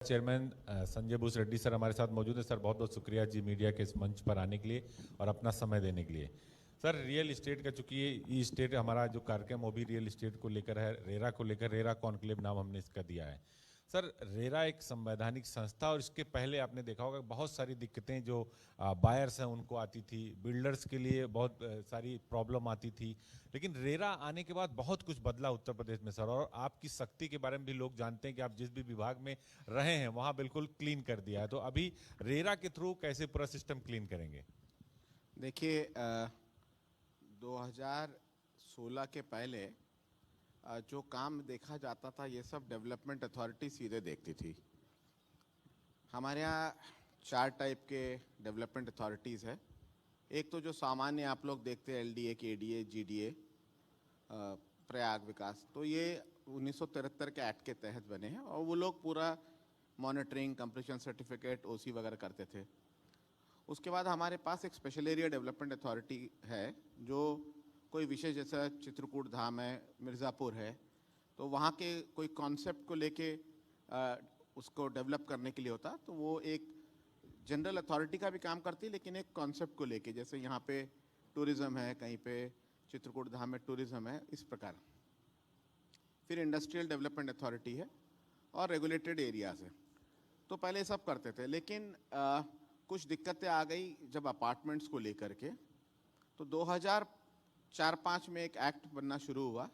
Chairman Sanjay भूस Reddy sir हमारे साथ मौजूद है। सर बहुत बहुत शुक्रिया जी मीडिया के इस मंच पर आने के लिए और अपना समय देने के लिए। सर रियल इस्टेट का, चूंकि ये ई स्टेट हमारा जो कार्यक्रम वो भी रियल इस्टेट को लेकर है, रेरा को लेकर, रेरा कॉन्क्लेव नाम हमने इसका दिया है। सर रेरा एक संवैधानिक संस्था और इसके पहले आपने देखा होगा बहुत सारी दिक्कतें जो बायर्स हैं उनको आती थी, बिल्डर्स के लिए बहुत सारी प्रॉब्लम आती थी, लेकिन रेरा आने के बाद बहुत कुछ बदला उत्तर प्रदेश में सर। और आपकी शक्ति के बारे में भी लोग जानते हैं कि आप जिस भी विभाग में रहे हैं वहाँ बिल्कुल क्लीन कर दिया है। तो अभी रेरा के थ्रू कैसे पूरा सिस्टम क्लीन करेंगे? देखिए 2016 के पहले जो काम देखा जाता था ये सब डेवलपमेंट अथॉरिटी सीधे देखती थी। हमारे यहाँ 4 टाइप के डेवलपमेंट अथॉरिटीज़ है। एक तो जो सामान्य आप लोग देखते हैं एलडीए, केडीए, जीडीए, प्रयाग विकास, तो ये 1973 के एक्ट के तहत बने हैं और वो लोग पूरा मॉनिटरिंग, कंप्लीशन सर्टिफिकेट, ओसी वगैरह करते थे। उसके बाद हमारे पास एक स्पेशल एरिया डेवलपमेंट अथॉरिटी है जो कोई विषय, जैसा चित्रकूट धाम है, मिर्ज़ापुर है, तो वहाँ के कोई कॉन्सेप्ट को लेके उसको डेवलप करने के लिए होता, तो वो एक जनरल अथॉरिटी का भी काम करती है, लेकिन एक कॉन्सेप्ट को लेके, जैसे यहाँ पे टूरिज़्म है, कहीं पे चित्रकूट धाम में टूरिज़्म है, इस प्रकार। फिर इंडस्ट्रियल डेवलपमेंट अथॉरिटी है और रेगुलेटेड एरियाज़ है। तो पहले सब करते थे, लेकिन कुछ दिक्कतें आ गई जब अपार्टमेंट्स को लेकर के। तो 2004-05 में एक एक्ट बनना शुरू हुआ।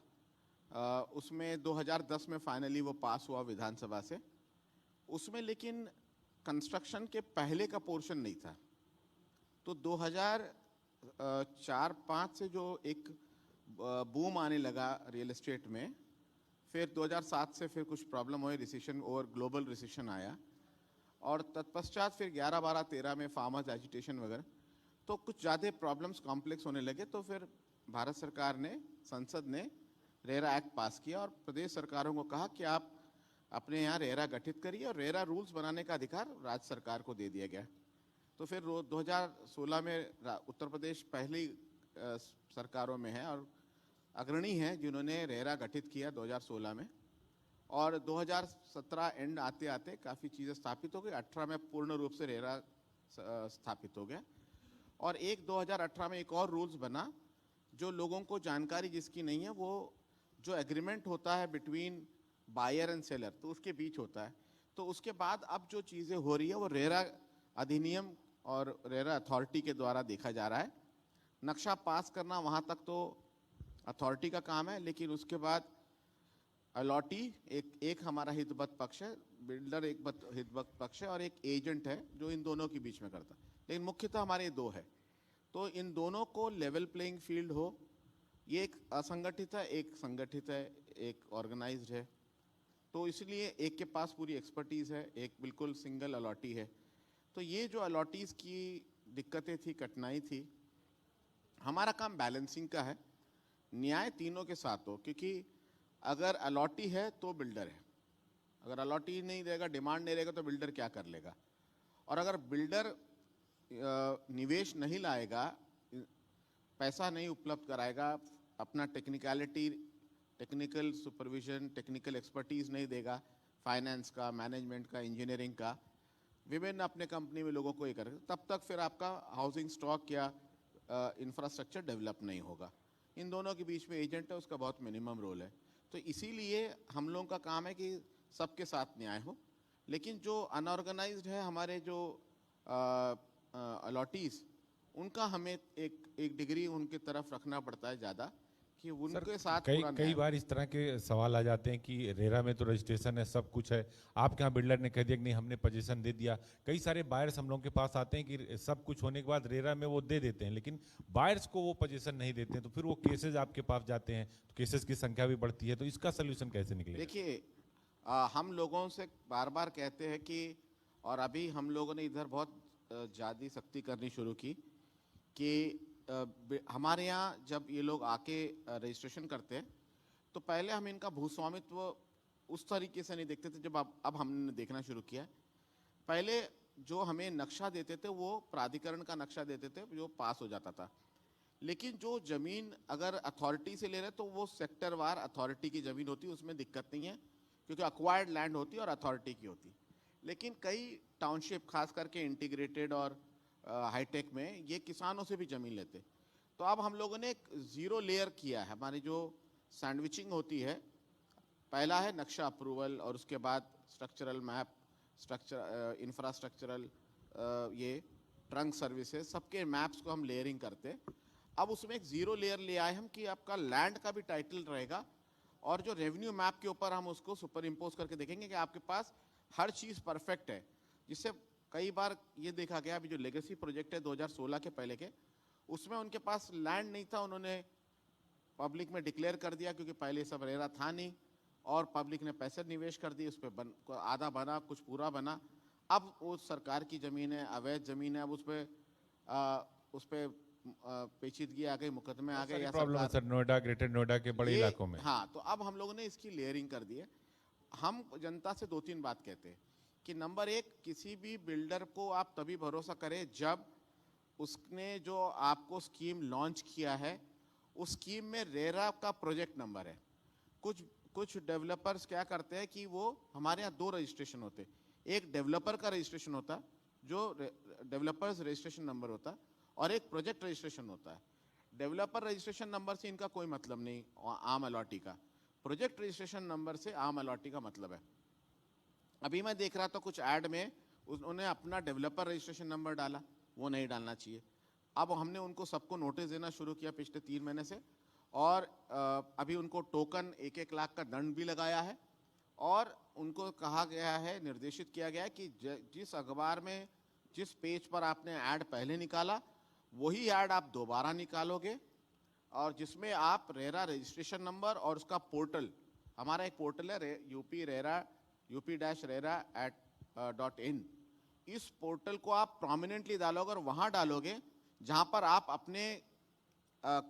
उसमें 2010 में फाइनली वो पास हुआ विधानसभा से। उसमें लेकिन कंस्ट्रक्शन के पहले का पोर्शन नहीं था। तो 2004-05 से जो एक बूम आने लगा रियल एस्टेट में, फिर 2007 से फिर कुछ प्रॉब्लम हुई, रिसेशन और ग्लोबल रिसेशन आया, और तत्पश्चात फिर 11, 12, 13 में फार्मर्स एजिटेशन वगैरह, तो कुछ ज़्यादा प्रॉब्लम्स कॉम्प्लेक्स होने लगे। तो फिर भारत सरकार ने, संसद ने रेरा एक्ट पास किया और प्रदेश सरकारों को कहा कि आप अपने यहाँ रेरा गठित करिए, और रेरा रूल्स बनाने का अधिकार राज्य सरकार को दे दिया गया। तो फिर 2016 में उत्तर प्रदेश पहली सरकारों में है और अग्रणी है जिन्होंने रेरा गठित किया 2016 में, और 2017 एंड आते आते काफ़ी चीज़ें स्थापित हो गई। 18 में पूर्ण रूप से रेरा स्थापित हो गया, और 2018 में एक और रूल्स बना, जो लोगों को जानकारी जिसकी नहीं है, वो जो एग्रीमेंट होता है बिटवीन बायर एंड सेलर, तो उसके बीच होता है। तो उसके बाद अब जो चीज़ें हो रही है वो रेरा अधिनियम और रेरा अथॉरिटी के द्वारा देखा जा रहा है। नक्शा पास करना वहाँ तक तो अथॉरिटी का काम है, लेकिन उसके बाद अलॉटी एक हमारा हितबद्ध पक्ष है, बिल्डर एक हितबद्ध पक्ष है, और एक एजेंट है जो इन दोनों के बीच में करता है। लेकिन मुख्यतः हमारे 2 है। तो इन दोनों को लेवल प्लेइंग फील्ड हो, ये एक असंगठित है, एक संगठित है, एक ऑर्गेनाइज्ड है, तो इसलिए एक के पास पूरी एक्सपर्टीज़ है, एक बिल्कुल सिंगल अलॉटी है। तो ये जो अलॉटीज़ की दिक्कतें थी, कठिनाई थी, हमारा काम बैलेंसिंग का है, न्याय तीनों के साथ हो, क्योंकि अगर अलॉटी है तो बिल्डर है, अगर अलॉटी नहीं देगा, डिमांड नहीं रहेगा, तो बिल्डर क्या कर लेगा। और अगर बिल्डर निवेश नहीं लाएगा, पैसा नहीं उपलब्ध कराएगा, अपना टेक्निकल सुपरविजन, टेक्निकल एक्सपर्टीज़ नहीं देगा, फाइनेंस का, मैनेजमेंट का, इंजीनियरिंग का, विभिन्न अपने कंपनी में लोगों को ये करेगा, तब तक फिर आपका हाउसिंग स्टॉक या इंफ्रास्ट्रक्चर डेवलप नहीं होगा। इन दोनों के बीच में एजेंट है, उसका बहुत मिनिमम रोल है। तो इसीलिए हम लोगों का काम है कि सबके साथ न्याय हो, लेकिन जो अनऑर्गेनाइज्ड है, हमारे जो अलॉटीज़, उनका हमें एक डिग्री उनकी तरफ रखना पड़ता है ज़्यादा, कि उनके साथ कई बार इस तरह के सवाल आ जाते हैं कि रेरा में तो रजिस्ट्रेशन है, सब कुछ है, आपके यहाँ बिल्डर ने कह दिया कि नहीं हमने पोजीशन दे दिया। कई सारे बायर्स हम लोगों के पास आते हैं कि सब कुछ होने के बाद रेरा में वो दे देते हैं, लेकिन बायर्स को वो पोजीशन नहीं देते हैं, तो फिर वो केसेज आपके पास जाते हैं, तो केसेज की संख्या भी बढ़ती है। तो इसका सोल्यूशन कैसे निकले? देखिए हम लोगों से बार बार कहते हैं कि, और अभी हम लोगों ने इधर बहुत ज़्यादा सख्ती करनी शुरू की कि हमारे यहाँ जब ये लोग आके रजिस्ट्रेशन करते हैं, तो पहले हम इनका भूस्वामित्व उस तरीके से नहीं देखते थे, जब अब हमने देखना शुरू किया। पहले जो हमें नक्शा देते थे वो प्राधिकरण का नक्शा देते थे जो पास हो जाता था, लेकिन जो ज़मीन अगर अथॉरिटी से ले रहे तो वो सेक्टरवार अथॉरिटी की ज़मीन होती है, उसमें दिक्कत नहीं है, क्योंकि अक्वायर्ड लैंड होती है और अथॉरिटी की होती है। लेकिन कई टाउनशिप खास करके इंटीग्रेटेड और हाईटेक में ये किसानों से भी ज़मीन लेते। तो अब हम लोगों ने एक ज़ीरो लेयर किया है। हमारी जो सैंडविचिंग होती है, पहला है नक्शा अप्रूवल और उसके बाद स्ट्रक्चरल मैप, इंफ्रास्ट्रक्चरल, ये ट्रंक सर्विसेज, सबके मैप्स को हम लेयरिंग करते हैं। अब उसमें एक ज़ीरो लेयर ले आए हम कि आपका लैंड का भी टाइटल रहेगा और जो रेवेन्यू मैप के ऊपर हम उसको सुपर इम्पोज करके देखेंगे कि आपके पास हर चीज़ परफेक्ट है। जिससे कई बार ये देखा गया, अभी जो लेगेसी प्रोजेक्ट है 2016 के पहले के, उसमें उनके पास लैंड नहीं था, उन्होंने पब्लिक में डिक्लेयर कर दिया क्योंकि पहले सब रेरा था नहीं, और पब्लिक ने पैसे निवेश कर दिए, उस पर आधा बना, कुछ पूरा बना। अब वो सरकार की ज़मीन है, अवैध ज़मीन है, अब उस पर पेचीदगी आ गई, मुकदमे आ गए, या प्रॉब्लम है सरकार सर नोएडा, ग्रेटर नोएडा के बड़े इलाकों में। हाँ, तो अब हम लोगों ने इसकी लेयरिंग कर दी है। हम जनता से 2-3 बात कहते हैं कि नंबर एक, किसी भी बिल्डर को आप तभी भरोसा करें जब उसने जो आपको स्कीम लॉन्च किया है उस स्कीम में रेरा का प्रोजेक्ट नंबर है। कुछ डेवलपर्स क्या करते हैं कि वो, हमारे यहाँ 2 रजिस्ट्रेशन होते हैं, एक डेवलपर का रजिस्ट्रेशन होता है जो डेवलपर्स रजिस्ट्रेशन नंबर होता है, और एक प्रोजेक्ट रजिस्ट्रेशन होता है। डेवलपर रजिस्ट्रेशन नंबर से इनका कोई मतलब नहीं आम अलॉटी का, प्रोजेक्ट रजिस्ट्रेशन नंबर से आम अलॉटी का मतलब है। अभी मैं देख रहा था कुछ ऐड में उन्होंने अपना डेवलपर रजिस्ट्रेशन नंबर डाला, वो नहीं डालना चाहिए। अब हमने उनको सबको नोटिस देना शुरू किया पिछले 3 महीने से, और अभी उनको टोकन 1-1 लाख का दंड भी लगाया है, और उनको कहा गया है, निर्देशित किया गया है कि जिस अखबार में जिस पेज पर आपने ऐड पहले निकाला वही ऐड आप दोबारा निकालोगे, और जिसमें आप रेरा रजिस्ट्रेशन नंबर और उसका पोर्टल, हमारा एक पोर्टल है UP-RERA.in, इस पोर्टल को आप प्रोमिनेंटली डालोगे और वहाँ डालोगे जहाँ पर आप अपने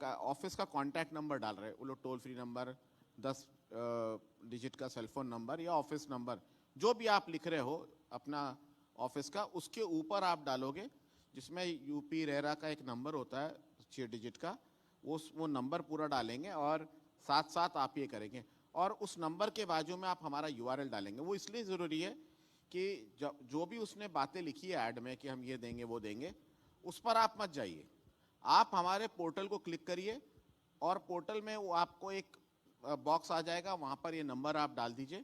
ऑफिस का कॉन्टैक्ट नंबर डाल रहे हैं, वो लोग टोल फ्री नंबर, 10 डिजिट का सेलफोन नंबर या ऑफिस नंबर, जो भी आप लिख रहे हो अपना ऑफिस का, उसके ऊपर आप डालोगे, जिसमें UP-RERA का एक नंबर होता है 6 डिजिट का, वो नंबर पूरा डालेंगे और साथ साथ आप ये करेंगे, और उस नंबर के बाजू में आप हमारा URL डालेंगे। वो इसलिए ज़रूरी है कि जो भी उसने बातें लिखी है ऐड में कि हम ये देंगे वो देंगे, उस पर आप मत जाइए, आप हमारे पोर्टल को क्लिक करिए, और पोर्टल में वो आपको एक बॉक्स आ जाएगा, वहाँ पर ये नंबर आप डाल दीजिए,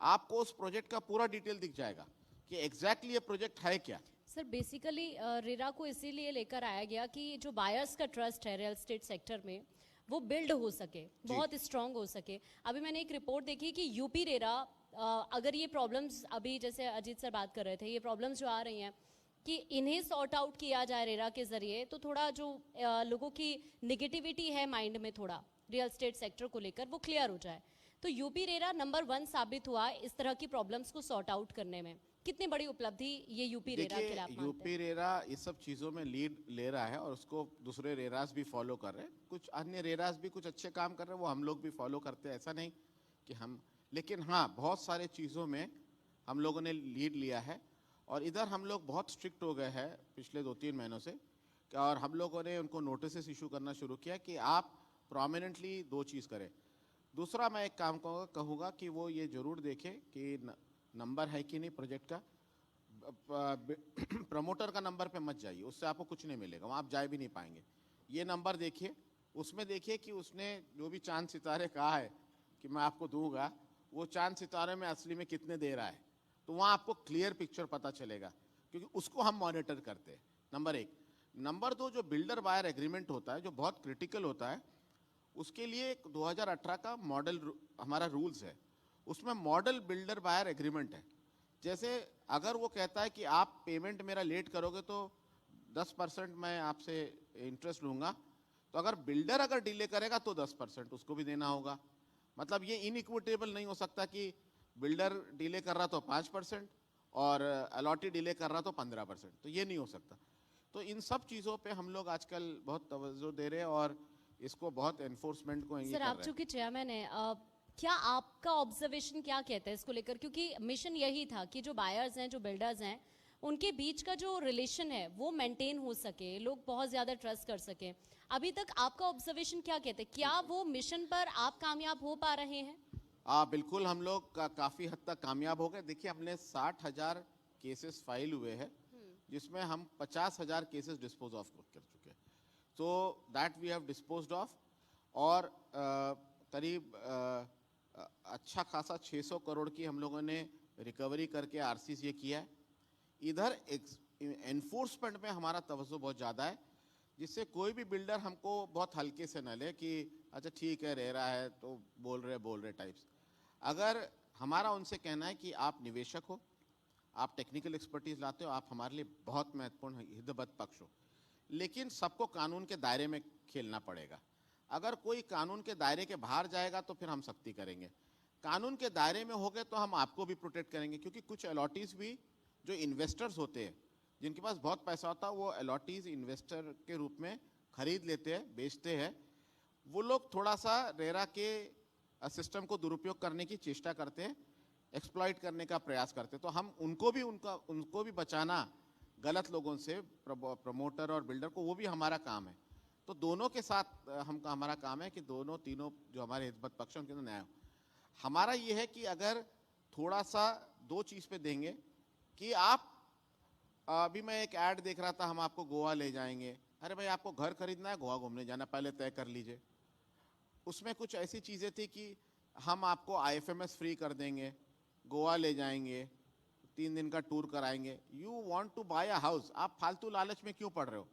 आपको उस प्रोजेक्ट का पूरा डिटेल दिख जाएगा कि एग्जैक्टली ये प्रोजेक्ट है क्या। सर बेसिकली रेरा को इसीलिए लेकर आया गया कि जो बायर्स का ट्रस्ट है रियल एस्टेट सेक्टर में वो बिल्ड हो सके, बहुत स्ट्रांग हो सके। अभी मैंने एक रिपोर्ट देखी कि UP-RERA, अगर ये प्रॉब्लम्स, अभी जैसे अजीत सर बात कर रहे थे, ये प्रॉब्लम्स जो आ रही हैं कि इन्हें सॉर्ट आउट किया जाए रेरा के जरिए, तो थोड़ा जो लोगों की निगेटिविटी है माइंड में थोड़ा रियल एस्टेट सेक्टर को लेकर, वो क्लियर हो जाए। तो UP-RERA नंबर 1 साबित हुआ इस तरह की प्रॉब्लम्स को सॉर्ट आउट करने में। कितनी बड़ी उपलब्धि ये UP-RERA के लिए आप मानते हैं? UP-RERA इस सब चीज़ों में लीड ले रहा है, और उसको दूसरे रेरास भी फॉलो कर रहे हैं, कुछ अन्य रेरास भी कुछ अच्छे काम कर रहे हैं, वो हम लोग भी फॉलो करते हैं, ऐसा नहीं कि हम, लेकिन हाँ बहुत सारे चीज़ों में हम लोगों ने लीड लिया है, और इधर हम लोग बहुत स्ट्रिक्ट हो गए हैं पिछले 2-3 महीनों से, और हम लोगों ने उनको नोटिस इशू करना शुरू किया कि आप प्रोमिनेंटली 2 चीज़ करें। दूसरा मैं एक काम कहूँगा कि वो ये ज़रूर देखें कि नंबर है कि नहीं प्रोजेक्ट का, प्रमोटर का नंबर पे मत जाइए, उससे आपको कुछ नहीं मिलेगा, वहाँ आप जा भी नहीं पाएंगे। ये नंबर देखिए, उसमें देखिए कि उसने जो भी चांद सितारे कहा है कि मैं आपको दूंगा, वो चांद सितारे में असली में कितने दे रहा है, तो वहाँ आपको क्लियर पिक्चर पता चलेगा, क्योंकि उसको हम मॉनिटर करते हैं, नंबर 1। नंबर 2, जो बिल्डर बायर एग्रीमेंट होता है जो बहुत क्रिटिकल होता है, उसके लिए एक 2018 का मॉडल हमारा रूल्स है, उसमें मॉडल बिल्डर बायर एग्रीमेंट है। जैसे अगर वो कहता है कि आप पेमेंट मेरा लेट करोगे तो 10% मैं आपसे इंटरेस्ट लूँगा, तो अगर बिल्डर अगर डिले करेगा तो 10% उसको भी देना होगा। मतलब ये इनइक्विटेबल नहीं हो सकता कि बिल्डर डिले कर रहा तो 5% और अलॉटी डिले कर रहा तो 15%, तो ये नहीं हो सकता। तो इन सब चीज़ों पे हम लोग आजकल बहुत तवज्जो दे रहे हैं, और इसको बहुत एनफोर्समेंट को सर आप चूंकि चेयरमैन है, क्या आपका ऑब्जर्वेशन क्या कहता है इसको लेकर? क्योंकि मिशन यही था कि जो बायर्स हैं, जो बिल्डर्स हैं, उनके बीच का जो रिलेशन है वो मेंटेन हो सके, लोग बहुत ज़्यादा ट्रस्ट कर सके। अभी तक आपका ऑब्जर्वेशन क्या कहते हैं? क्या वो मिशन पर आप कामयाब हो पा रहे हैं? बिल्कुल हम लोग काफ़ी हद तक कामयाब हो गए। देखिए हमने 60,000 केसेस फाइल हुए हैं जिसमें हम 50,000 केसेस डिस्पोज ऑफ कर चुके हैं। So that we have disposed of. और करीब अच्छा खासा 600 करोड़ की हम लोगों ने रिकवरी करके आरसीसीए किया है। इधर एनफोर्समेंट में हमारा तवज्जो बहुत ज़्यादा है, जिससे कोई भी बिल्डर हमको बहुत हल्के से न ले कि अच्छा ठीक है रेरा है तो बोल रहे टाइप्स। अगर हमारा उनसे कहना है कि आप निवेशक हो, आप टेक्निकल एक्सपर्टीज लाते हो, आप हमारे लिए बहुत महत्वपूर्ण हितबद्ध पक्ष हो, लेकिन सबको कानून के दायरे में खेलना पड़ेगा। अगर कोई कानून के दायरे के बाहर जाएगा तो फिर हम सख्ती करेंगे। कानून के दायरे में हो गए तो हम आपको भी प्रोटेक्ट करेंगे, क्योंकि कुछ अलॉटीज भी जो इन्वेस्टर्स होते हैं, जिनके पास बहुत पैसा होता है, वो अलॉटीज इन्वेस्टर के रूप में खरीद लेते हैं, बेचते हैं। वो लोग थोड़ा सा रेरा के सिस्टम को दुरुपयोग करने की चेष्टा करते हैं, एक्सप्लॉइट करने का प्रयास करते हैं। तो हम उनको भी बचाना गलत लोगों से, प्रमोटर और बिल्डर को, वो भी हमारा काम है। तो दोनों के साथ हमारा काम है कि दोनों तीनों जो हमारे हितबद्ध पक्ष हैं उनके अंदर न्याय हो। हमारा ये है कि अगर थोड़ा सा दो चीज़ पे देंगे कि आप, अभी मैं एक ऐड देख रहा था, हम आपको गोवा ले जाएंगे। अरे भाई आपको घर खरीदना है, गोवा घूमने जाना, पहले तय कर लीजिए। उसमें कुछ ऐसी चीज़ें थी कि हम आपको आईएफएमएस फ्री कर देंगे, गोवा ले जाएंगे, 3 दिन का टूर कराएंगे। You want to buy a house, आप फालतू लालच में क्यों पड़ रहे हो?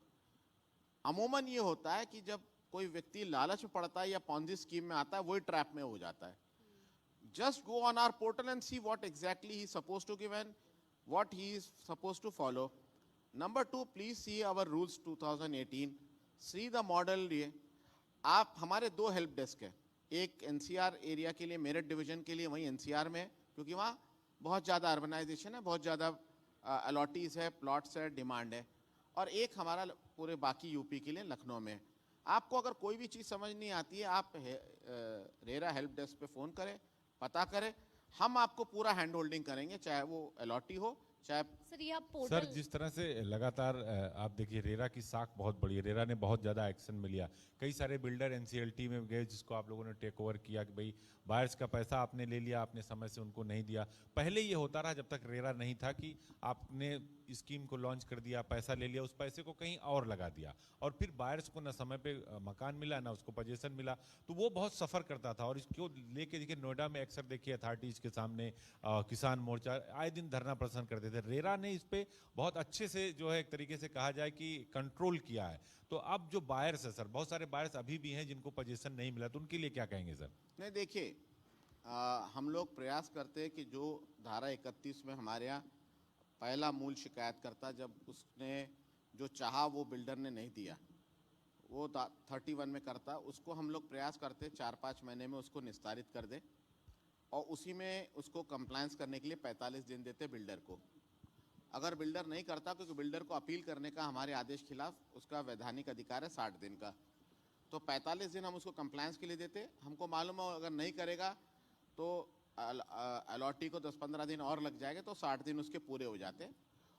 अमूमन ये होता है कि जब कोई व्यक्ति लालच में पड़ता है या पॉन्जी स्कीम में आता है, वही ट्रैप में हो जाता है। Just go on our portal and see what exactly he suppose to give and what he is suppose to follow. Number 2, please see our rules 2018, see the model. ये आप, हमारे 2 हेल्प डेस्क है, एक NCR area के लिए, Meerut division के लिए वहीं एनसीआर में, क्योंकि वहाँ बहुत ज़्यादा अर्बनाइजेशन है, बहुत ज़्यादा अलॉटीज़ है, प्लॉट्स है, डिमांड है। और एक हमारा पूरे बाकी यूपी के लिए लखनऊ में है। आपको अगर कोई भी चीज़ समझ नहीं आती है, आप रेरा हेल्प डेस्क पे फ़ोन करें, पता करें, हम आपको पूरा हैंड होल्डिंग करेंगे, चाहे वो अलॉटी हो, चाहे। सर ये आप पोर्टल, सर जिस तरह से लगातार आप देखिए रेरा की साख बहुत बड़ी है, रेरा ने बहुत ज़्यादा एक्शन में लिया। कई सारे बिल्डर एनसीएलटी में गए जिसको आप लोगों ने टेक ओवर किया कि भाई बायर्स का पैसा आपने ले लिया, आपने समय से उनको नहीं दिया। पहले ये होता रहा जब तक रेरा नहीं था कि आपने स्कीम को लॉन्च कर दिया, पैसा ले लिया, उस पैसे को कहीं और लगा दिया, और फिर बायर्स को ना समय पे मकान मिला ना उसको पोजीशन मिला, तो वो बहुत सफ़र करता था। और इसको लेके देखिए नोएडा में अक्सर देखिए अथॉरिटीज़ के सामने किसान मोर्चा आए दिन धरना प्रदर्शन करते थे। रेरा ने इस पे बहुत अच्छे से जो है एक तरीके से कहा जाए कि कंट्रोल किया है। तो अब जो बायर्स है सर, बहुत सारे बायर्स अभी भी हैं जिनको पोजीशन नहीं मिला, तो उनके लिए क्या कहेंगे सर? नहीं देखिए, हम लोग प्रयास करते हैं कि जो धारा 31 में हमारे यहाँ पहला मूल शिकायतकर्ता, जब उसने जो चाहा वो बिल्डर ने नहीं दिया, वो 31 में करता, उसको हम लोग प्रयास करते 4-5 महीने में उसको निस्तारित कर दे, और उसी में उसको कंप्लायंस करने के लिए 45 दिन देते बिल्डर को। अगर बिल्डर नहीं करता, क्योंकि बिल्डर को अपील करने का हमारे आदेश खिलाफ उसका वैधानिक अधिकार है 60 दिन का, तो 45 दिन हम उसको कंप्लायंस के लिए देते। हमको मालूम हो अगर नहीं करेगा तो अलॉटी को 10-15 दिन और लग जाएंगे, तो 60 दिन उसके पूरे हो जाते।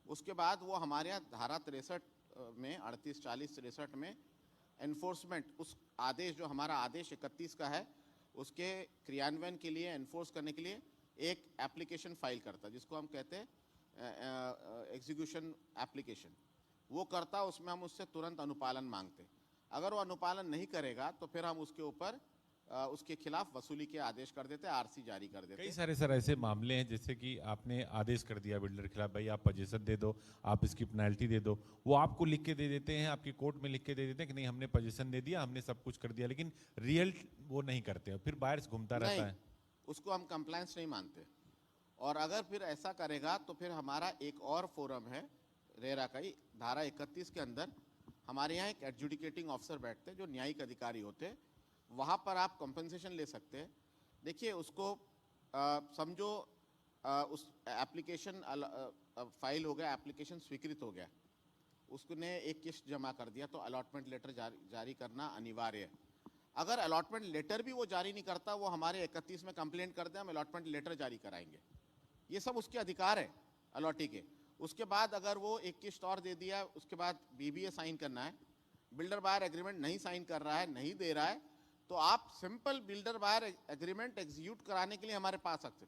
उसके बाद वो हमारे यहाँ धारा 63 में, 38, 40, 63 में एनफोर्समेंट, उस आदेश जो हमारा आदेश 31 का है, उसके क्रियान्वयन के लिए, एनफोर्स करने के लिए एक एप्लीकेशन फाइल करता, जिसको हम कहते हैं एग्जीक्यूशन एप्लीकेशन। वो करता, उसमें हम उससे तुरंत अनुपालन मांगते। अगर वो अनुपालन नहीं करेगा तो फिर हम उसके ऊपर उसके खिलाफ वसूली के आदेश कर देते, आरसी जारी कर देते। कई सारे सर ऐसे मामले हैं जैसे कि आपने आदेश कर दिया बिल्डर के खिलाफ, भाई आप पोजीशन दे दो, आप इसकी पेनल्टी दे दो, वो आपको लिख के दे देते हैं, आपकी कोर्ट में लिख के दे देते हैं कि नहीं हमने पोजीशन दे दिया, हमने सब कुछ कर दिया, लेकिन रियल वो नहीं करते, फिर बायर्स घूमता रहता है। उसको हम कंप्लायंस नहीं मानते। और अगर फिर ऐसा करेगा तो फिर हमारा एक और फोरम है रेरा का ही, धारा 31 के अंदर हमारे यहाँ एक एडजुडिकेटिंग ऑफिसर बैठते हैं जो न्यायिक अधिकारी होते हैं, वहाँ पर आप कंपनसेशन ले सकते हैं। देखिए उसको समझो उस एप्लीकेशन फाइल हो गया, एप्लीकेशन स्वीकृत हो गया, उसने एक किस्त जमा कर दिया, तो अलॉटमेंट लेटर जारी करना अनिवार्य है। अगर अलॉटमेंट लेटर भी वो जारी नहीं करता, वो हमारे 31 में कंप्लेंट कर दे, हम अलॉटमेंट लेटर जारी कराएंगे। ये सब उसके अधिकार है अलॉटी के। उसके बाद अगर वो एक किस्त और दे दिया, उसके बाद बीबीए साइन करना है, बिल्डर बायर एग्रीमेंट नहीं साइन कर रहा है, नहीं दे रहा है, तो आप simple builder buyer agreement execute कराने के लिए हमारे पास आ सकते।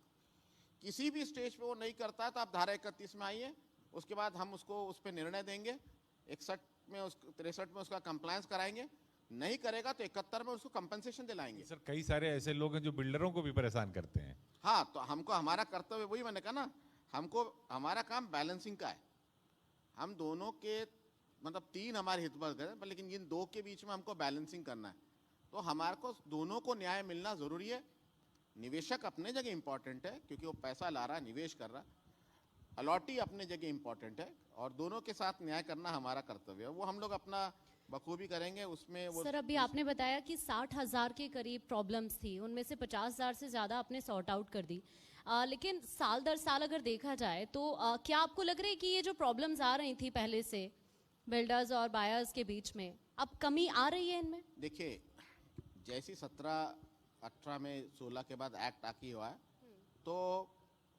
किसी भी स्टेज पे वो नहीं करता है तो आप धारा 31 में आइए, उसके बाद हम उसको उस पर निर्णय देंगे। 61 में 63 में उसका कंप्लायंस कराएंगे, नहीं करेगा तो 71 में उसको कंपनसेशन दिलाएंगे। सर कई सारे ऐसे लोग हैं जो बिल्डरों को भी परेशान करते हैं। हाँ, तो हमको हमारा कर्तव्य वही मैंने कहा ना, हमको हमारा काम बैलेंसिंग का है। हम दोनों के मतलब 3 हमारे हितवर्ग हैं, पर लेकिन इन 2 के बीच में हमको बैलेंसिंग करना है। तो हमारे को दोनों को न्याय मिलना जरूरी है। निवेशक अपने जगह इंपॉर्टेंट है क्योंकि वो पैसा ला रहा है, निवेश कर रहा है। अलॉटी अपने जगह इंपॉर्टेंट है और दोनों के साथ न्याय करना हमारा कर्तव्य है। वो हम लोग अपना बखूबी करेंगे उसमें। वो सर अभी आपने बताया कि 60,000 के करीब प्रॉब्लम्स थी, उनमें से 50,000 से ज़्यादा आपने सॉर्ट आउट कर दी। लेकिन साल दर साल अगर देखा जाए तो क्या आपको लग रहा है कि ये जो प्रॉब्लम्स आ रही थी पहले से बिल्डर्स और बायर्स के बीच में, अब कमी आ रही है इनमें? देखिए, जैसी 17-18 में 16 के बाद एक्ट आकी हुआ है, तो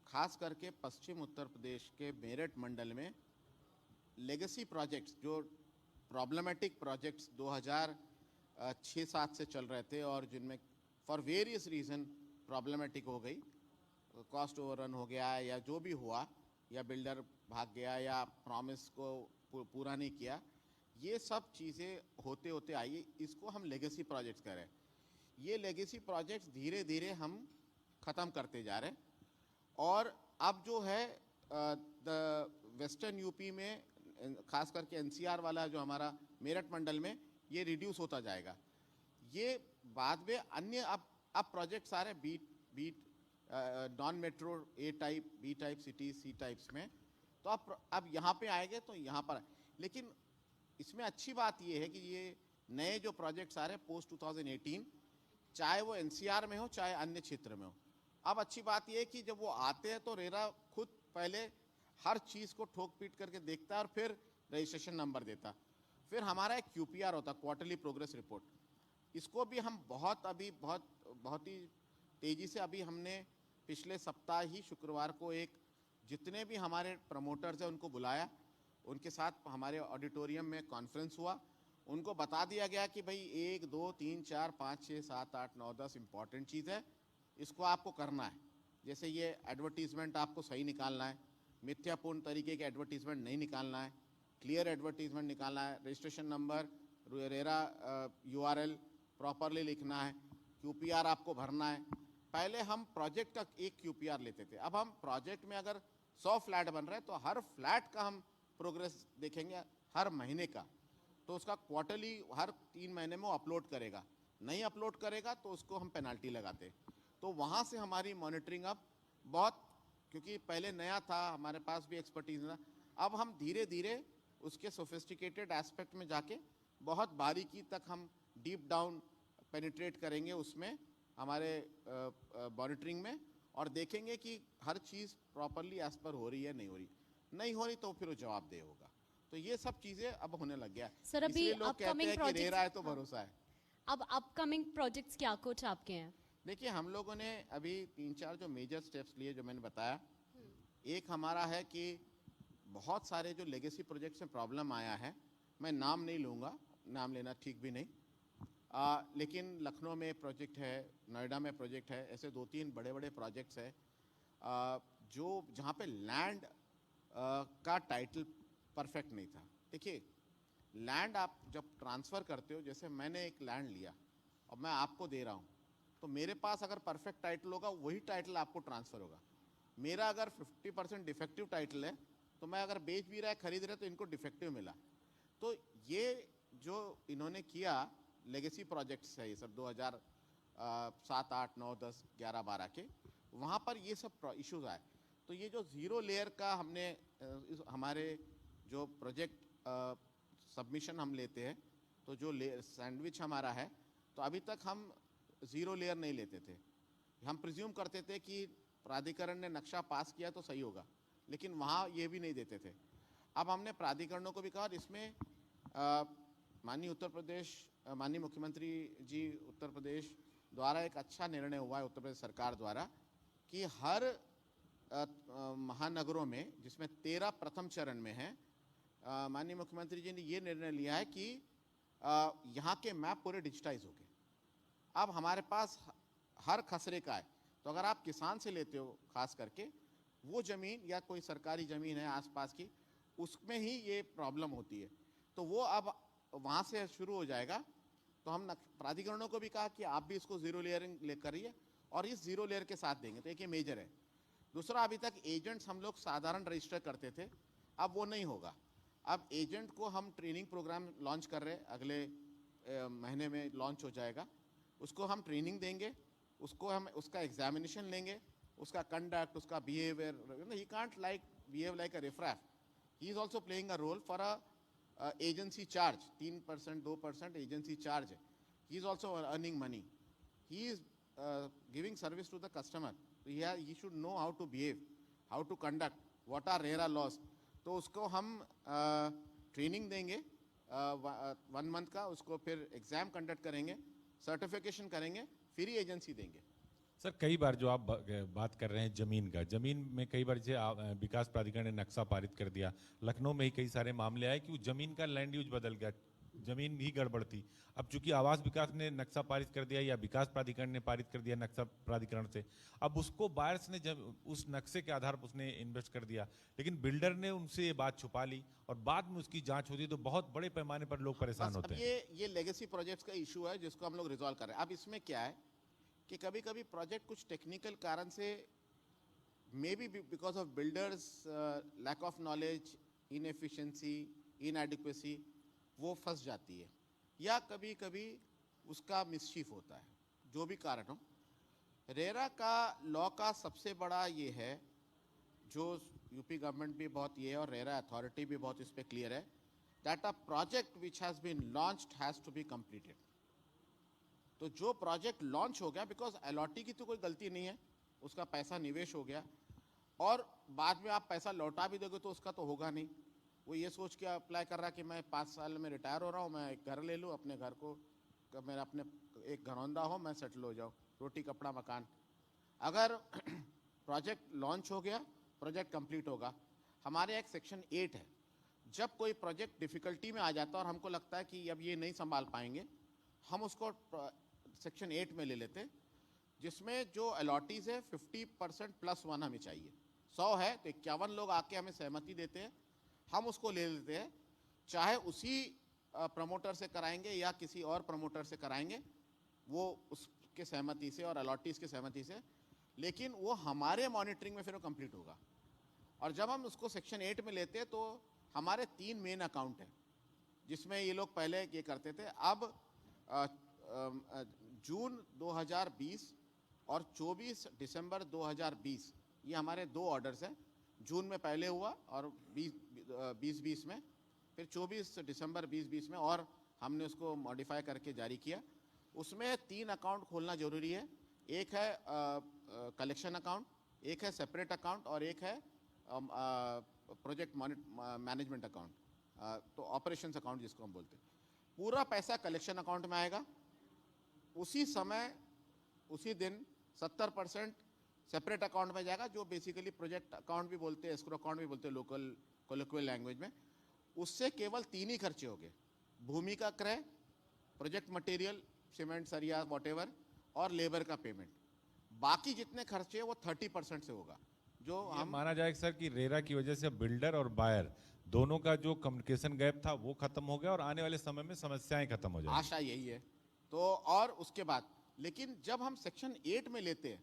खास करके पश्चिम उत्तर प्रदेश के मेरठ मंडल में लेगेसी प्रोजेक्ट्स, जो प्रॉब्लमेटिक प्रोजेक्ट्स 2006-7 से चल रहे थे और जिनमें फॉर वेरियस रीज़न प्रॉब्लमेटिक हो गई, कॉस्ट ओवररन हो गया या जो भी हुआ, या बिल्डर भाग गया या प्रॉमिस को पूरा नहीं किया, ये सब चीज़ें होते होते आई, इसको हम लेगेसी प्रोजेक्ट्स कह रहे हैं। ये लेगेसी प्रोजेक्ट्स धीरे धीरे हम ख़त्म करते जा रहे हैं। और अब जो है द वेस्टर्न यूपी में खास करके एनसीआर वाला जो हमारा मेरठ मंडल में, ये रिड्यूस होता जाएगा। ये बाद में अन्य अब प्रोजेक्ट्स आ रहे बीट नॉन मेट्रो ए टाइप, बी टाइप सिटीज, सी टाइप्स में, तो अब यहाँ पे आएंगे तो यहाँ पर। लेकिन इसमें अच्छी बात ये है कि ये नए जो प्रोजेक्ट्स आ रहे हैं पोस्ट 2018, चाहे वो एनसीआर में हो चाहे अन्य क्षेत्र में हो, अब अच्छी बात ये है कि जब वो आते हैं तो रेरा खुद पहले हर चीज़ को ठोक पीट करके देखता है और फिर रजिस्ट्रेशन नंबर देता। फिर हमारा एक क्यूपीआर होता, क्वार्टरली प्रोग्रेस रिपोर्ट। इसको भी हम बहुत ही तेज़ी से, अभी हमने पिछले सप्ताह ही शुक्रवार को एक जितने भी हमारे प्रमोटर्स हैं उनको बुलाया, उनके साथ हमारे ऑडिटोरियम में कॉन्फ्रेंस हुआ। उनको बता दिया गया कि भाई 1 2 3 4 5 6 7 8 9 10 इंपॉर्टेंट चीज़ है, इसको आपको करना है। जैसे ये एडवर्टीजमेंट आपको सही निकालना है, मिथ्यापूर्ण तरीके के एडवर्टीजमेंट नहीं निकालना है, क्लियर एडवर्टीजमेंट निकालना है, registration number, RERA URL properly लिखना है, क्यूपीआर आपको भरना है। पहले हम प्रोजेक्ट का एक क्यूपीआर लेते थे, अब हम प्रोजेक्ट में अगर 100 फ्लैट बन रहे हैं तो हर फ्लैट का हम प्रोग्रेस देखेंगे हर महीने का। तो उसका क्वार्टरली हर 3 महीने में वो अपलोड करेगा, नहीं अपलोड करेगा तो उसको हम पेनल्टी लगाते। तो वहाँ से हमारी मॉनिटरिंग अब बहुत, क्योंकि पहले नया था, हमारे पास भी एक्सपर्टीज था, अब हम धीरे धीरे उसके सोफिस्टिकेटेड एस्पेक्ट में जाके बहुत बारीकी तक हम डीप डाउन पेनिट्रेट करेंगे उसमें हमारे मॉनिटरिंग में, और देखेंगे कि हर चीज़ प्रॉपरली एज पर हो रही है, नहीं हो रही तो फिर वो जवाबदेह होगा। तो ये सब चीज़ें अब होने लग गया। सर अभी इसलिए लोग कहते अपकमिंग हैं कि रेरा है तो प्रोजेक्ट्स, भरोसा है। अब अपकमिंग प्रोजेक्ट्स क्या कुछ आपके हैं? देखिए, हम लोगों ने अभी 3-4 जो मेजर स्टेप्स लिए जो मैंने बताया, एक हमारा है कि बहुत सारे जो लेगेसी प्रोजेक्ट्स में प्रॉब्लम आया है, मैं नाम नहीं लूँगा, नाम लेना ठीक भी नहीं, लेकिन लखनऊ में प्रोजेक्ट है, नोएडा में प्रोजेक्ट है, ऐसे 2-3 बड़े बड़े प्रोजेक्ट्स हैं जो जहाँ पे लैंड का टाइटल परफेक्ट नहीं था। देखिए, लैंड आप जब ट्रांसफ़र करते हो, जैसे मैंने एक लैंड लिया और मैं आपको दे रहा हूँ, तो मेरे पास अगर परफेक्ट टाइटल होगा वही टाइटल आपको ट्रांसफ़र होगा। मेरा अगर 50% डिफेक्टिव टाइटल है तो मैं अगर बेच भी रहा है, खरीद रहा है, तो इनको डिफेक्टिव मिला। तो ये जो इन्होंने किया लेगेसी प्रोजेक्ट्स है, ये सब 2007 8 9 10 11 12 के, वहाँ पर ये सब इश्यूज आए। तो ये जो ज़ीरो लेयर का हमने हमारे जो प्रोजेक्ट सबमिशन हम लेते हैं, तो जो सैंडविच हमारा है, तो अभी तक हम ज़ीरो लेयर नहीं लेते थे। हम प्रिज्यूम करते थे कि प्राधिकरण ने नक्शा पास किया तो सही होगा, लेकिन वहाँ ये भी नहीं देते थे। अब हमने प्राधिकरणों को भी कहा, इसमें माननीय उत्तर प्रदेश, माननीय मुख्यमंत्री जी उत्तर प्रदेश द्वारा एक अच्छा निर्णय हुआ है उत्तर प्रदेश सरकार द्वारा कि हर महानगरों में, जिसमें 13 प्रथम चरण में हैं, माननीय मुख्यमंत्री जी ने ये निर्णय लिया है कि यहाँ के मैप पूरे डिजिटाइज हो गए। अब हमारे पास हर खसरे का है। तो अगर आप किसान से लेते हो खास करके, वो ज़मीन या कोई सरकारी ज़मीन है आसपास की, उसमें ही ये प्रॉब्लम होती है। तो वो अब वहाँ से शुरू हो जाएगा। तो हम प्राधिकरणों को भी कहा कि आप भी इसको ज़ीरो लेयरिंग ले करिए और इस ज़ीरो लेयर के साथ देंगे। तो एक ये मेजर है। दूसरा, अभी तक एजेंट्स हम लोग साधारण रजिस्टर करते थे, अब वो नहीं होगा। अब एजेंट को हम ट्रेनिंग प्रोग्राम लॉन्च कर रहे हैं, अगले महीने में लॉन्च हो जाएगा। उसको हम ट्रेनिंग देंगे, उसको हम उसका एग्जामिनेशन लेंगे, उसका कंडक्ट, उसका behaviour. He can't like behave like a riffraff. He is also playing a role for a agency charge. 3% 2% agency charge है। He is also earning money. He is giving service to the customer. He should know how to behave, how to conduct, what are RERA laws. तो उसको हम training देंगे 1 month का, उसको फिर exam conduct करेंगे, certification करेंगे, फिर ही एजेंसी देंगे। सर कई बार जो आप बात कर रहे हैं जमीन का, जमीन में कई बार जैसे विकास प्राधिकरण ने नक्शा पारित कर दिया, लखनऊ में ही कई सारे मामले आए कि वो जमीन का लैंड यूज बदल गया, जमीन ही गड़बड़ थी। अब चूंकि आवास विकास ने नक्शा पारित कर दिया या विकास प्राधिकरण ने पारित कर दिया नक्शा प्राधिकरण से, अब उसको बायर्स ने जब उस नक्शे के आधार पर उसने इन्वेस्ट कर दिया, लेकिन बिल्डर ने उनसे ये बात छुपा ली और बाद में उसकी जांच होती है तो बहुत बड़े पैमाने पर लोग परेशान बस होते अब हैं। ये लेगेसी प्रोजेक्ट्स का इशू है जिसको हम लोग रिजॉल्व कर रहे हैं। अब इसमें क्या है कि कभी कभी प्रोजेक्ट कुछ टेक्निकल कारण से, maybe because of builders lack of knowledge, inefficiency, inadequacy, वो फंस जाती है, या कभी कभी उसका मिसचीफ होता है। जो भी कारण हो, रेरा का लॉ का सबसे बड़ा ये है, जो यूपी गवर्नमेंट भी बहुत ये है और रेरा अथॉरिटी भी बहुत इस पे क्लियर है, that a project which has been launched has to be completed. तो जो प्रोजेक्ट लॉन्च हो गया, बिकॉज अलॉटी की तो कोई गलती नहीं है, उसका पैसा निवेश हो गया और बाद में आप पैसा लौटा भी दोगे तो उसका तो होगा नहीं। वो ये सोच के अप्लाई कर रहा कि मैं 5 साल में रिटायर हो रहा हूँ, मैं एक घर ले लूँ, अपने घर को मेरा अपने एक घरौंदा हो, मैं सेटल हो जाऊँ, रोटी कपड़ा मकान। अगर प्रोजेक्ट लॉन्च हो गया, प्रोजेक्ट कंप्लीट होगा। हमारे यहाँ एक सेक्शन 8 है, जब कोई प्रोजेक्ट डिफिकल्टी में आ जाता है और हमको लगता है कि अब ये नहीं संभाल पाएंगे, हम उसको सेक्शन 8 में ले लेते, जिसमें जो अलॉटीज है 50% +1 हमें चाहिए। 100 है तो 51 लोग आके हमें सहमति देते हैं, हम उसको ले लेते हैं, चाहे उसी प्रमोटर से कराएंगे या किसी और प्रमोटर से कराएंगे, वो उसके सहमति से और अलॉटीज के सहमति से, लेकिन वो हमारे मॉनिटरिंग में फिर वो कंप्लीट होगा। और जब हम उसको सेक्शन 8 में लेते हैं तो हमारे 3 मेन अकाउंट हैं, जिसमें ये लोग पहले ये करते थे। अब जून 2020 और 24 दिसंबर 2020 ये हमारे 2 ऑर्डर्स हैं। जून में पहले हुआ और 2020 में, फिर 24 दिसंबर 2020 में, और हमने उसको मॉडिफाई करके जारी किया। उसमें 3 अकाउंट खोलना जरूरी है। एक है कलेक्शन अकाउंट, एक है सेपरेट अकाउंट और एक है प्रोजेक्ट मैनेजमेंट अकाउंट, तो ऑपरेशंस अकाउंट जिसको हम बोलते हैं। पूरा पैसा कलेक्शन अकाउंट में आएगा, उसी समय उसी दिन 70% सेपरेट अकाउंट में जाएगा, जो बेसिकली प्रोजेक्ट अकाउंट भी बोलते हैं, एस्क्रो अकाउंट भी बोलते हैं लोकल कोलोक्वियल लैंग्वेज में। उससे केवल 3 ही खर्चे हो गए, भूमि का क्रय, प्रोजेक्ट मटेरियल, सीमेंट, सरिया, वॉटेवर, और लेबर का पेमेंट। बाकी जितने खर्चे हैं वो 30% से होगा। जो ये हम माना जाए सर कि रेरा की वजह से बिल्डर और बायर दोनों का जो कम्युनिकेशन गैप था वो खत्म हो गया और आने वाले समय में समस्याएं खत्म हो जाएंगी। आशा यही है। तो और उसके बाद, लेकिन जब हम सेक्शन 8 में लेते हैं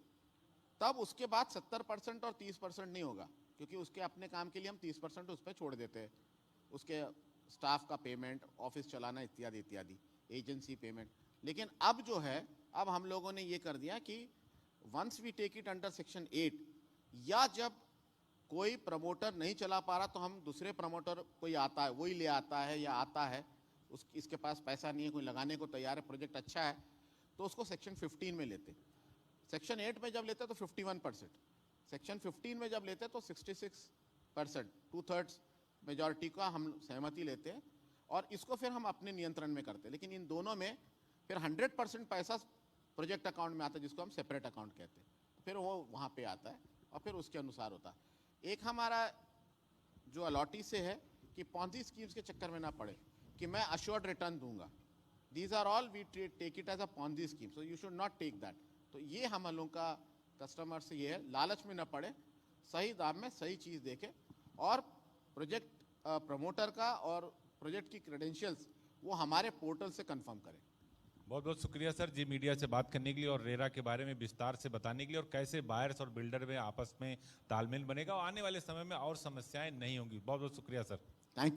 तब उसके बाद 70% और 30% नहीं होगा, क्योंकि उसके अपने काम के लिए हम 30% उस पर छोड़ देते हैं, उसके स्टाफ का पेमेंट, ऑफिस चलाना इत्यादि इत्यादि, एजेंसी पेमेंट। लेकिन अब जो है, अब हम लोगों ने ये कर दिया कि once we take it under section 8, या जब कोई प्रमोटर नहीं चला पा रहा तो हम दूसरे प्रमोटर कोई आता है, वही ले आता है, या आता है इसके पास पैसा नहीं है, कोई लगाने को तैयार है, प्रोजेक्ट अच्छा है, तो उसको सेक्शन 15 में लेते। सेक्शन 8 में जब लेते तो 51%, सेक्शन 15 में जब लेते तो 66%, 2/3 मेजॉरिटी का हम सहमति लेते हैं, और इसको फिर हम अपने नियंत्रण में करते हैं। लेकिन इन दोनों में फिर 100% पैसा प्रोजेक्ट अकाउंट में आता है, जिसको हम सेपरेट अकाउंट कहते हैं, फिर वो वहाँ पे आता है और फिर उसके अनुसार होता है। एक हमारा जो अलॉटी से है कि पॉन्जी स्कीम्स के चक्कर में ना पड़े कि मैं अश्योर्ड रिटर्न दूंगा, these are all we take it as a Ponzi scheme, so you should not take that. तो ये हम लोगों का कस्टमर से ये है, लालच में न पड़े, सही दाम में सही चीज़ देखे, और प्रोजेक्ट प्रमोटर का और प्रोजेक्ट की क्रेडेंशियल्स वो हमारे पोर्टल से कंफर्म करें। बहुत बहुत शुक्रिया सर जी मीडिया से बात करने के लिए और रेरा के बारे में विस्तार से बताने के लिए, और कैसे बायर्स और बिल्डर में आपस में तालमेल बनेगा और आने वाले समय में और समस्याएं नहीं होंगी। बहुत बहुत शुक्रिया सर।